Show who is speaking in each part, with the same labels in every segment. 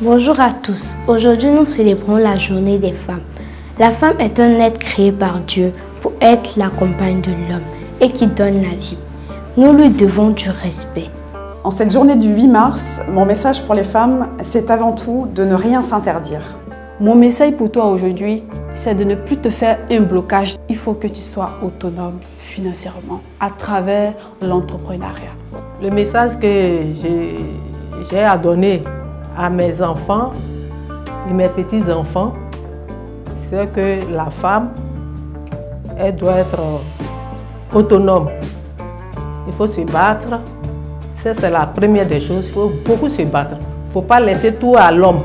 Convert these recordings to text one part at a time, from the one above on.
Speaker 1: Bonjour à tous. Aujourd'hui, nous célébrons la journée des femmes. La femme est un être créé par Dieu pour être la compagne de l'homme et qui donne la vie. Nous lui devons du respect.
Speaker 2: En cette journée du 8 mars, mon message pour les femmes, c'est avant tout de ne rien s'interdire.
Speaker 3: Mon message pour toi aujourd'hui, c'est de ne plus te faire un blocage. Il faut que tu sois autonome financièrement à travers l'entrepreneuriat.
Speaker 4: Le message que j'ai à donner à mes enfants et mes petits-enfants, c'est que la femme, elle doit être autonome. Il faut se battre. Ça, c'est la première des choses. Il faut beaucoup se battre. Il ne faut pas laisser tout à l'homme.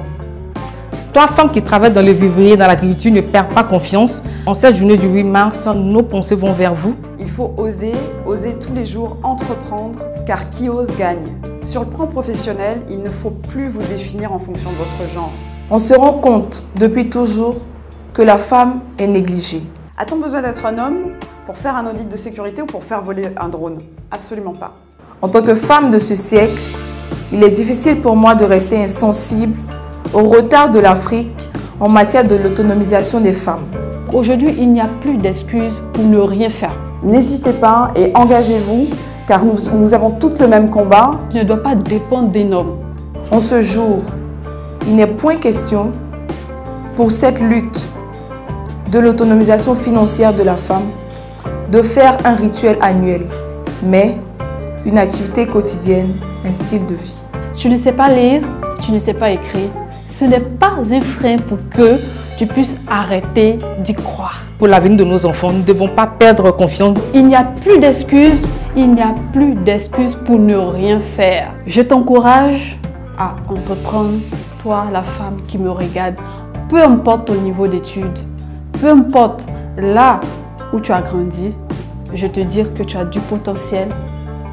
Speaker 5: Toi, femme qui travaille dans le vivrier, dans l'agriculture, ne perds pas confiance. En cette journée du 8 mars, nos pensées vont vers vous.
Speaker 2: Il faut oser tous les jours entreprendre, car qui ose gagne. Sur le plan professionnel, il ne faut plus vous définir en fonction de votre genre.
Speaker 6: On se rend compte depuis toujours que la femme est négligée.
Speaker 2: A-t-on besoin d'être un homme pour faire un audit de sécurité ou pour faire voler un drone? Absolument pas.
Speaker 6: En tant que femme de ce siècle, il est difficile pour moi de rester insensible au retard de l'Afrique en matière de l'autonomisation des femmes.
Speaker 3: Aujourd'hui, il n'y a plus d'excuses pour ne rien faire.
Speaker 2: N'hésitez pas et engagez-vous, car nous avons toutes le même combat.
Speaker 3: Tu ne dois pas dépendre d'un homme.
Speaker 6: En ce jour, il n'est point question pour cette lutte de l'autonomisation financière de la femme de faire un rituel annuel, mais une activité quotidienne, un style de vie.
Speaker 3: Tu ne sais pas lire, tu ne sais pas écrire. Ce n'est pas un frein pour que tu puisses arrêter d'y croire.
Speaker 5: Pour l'avenir de nos enfants, nous ne devons pas perdre confiance.
Speaker 3: Il n'y a plus d'excuses, il n'y a plus d'excuses pour ne rien faire. Je t'encourage à entreprendre, toi la femme qui me regarde, peu importe ton niveau d'études, peu importe là où tu as grandi, je te dis que tu as du potentiel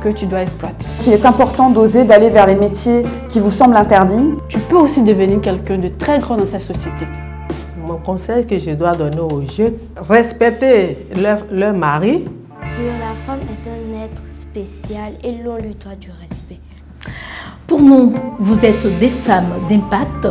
Speaker 3: que tu dois exploiter.
Speaker 2: Il est important d'oser d'aller vers les métiers qui vous semblent interdits.
Speaker 3: Tu peux aussi devenir quelqu'un de très grand dans cette société.
Speaker 4: Mon conseil que je dois donner aux jeunes, respecter leur mari.
Speaker 1: La femme est un être spécial et l'on lui doit du respect.
Speaker 7: Pour nous, vous êtes des femmes d'impact,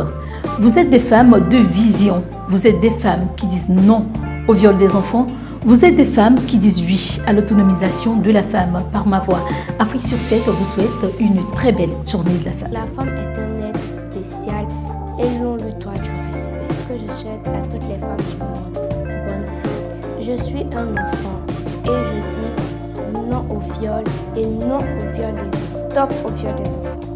Speaker 7: vous êtes des femmes de vision, vous êtes des femmes qui disent non au viol des enfants, vous êtes des femmes qui disent oui à l'autonomisation de la femme par ma voix. Afrique sur 7 vous souhaite une très belle journée de la femme.
Speaker 1: La femme est un être spécial et l'on lui doit du respect. Que je souhaite à toutes les femmes du monde bonne fête. Je suis un enfant et je dis non au viol et non au viol des enfants. Stop au viol des enfants.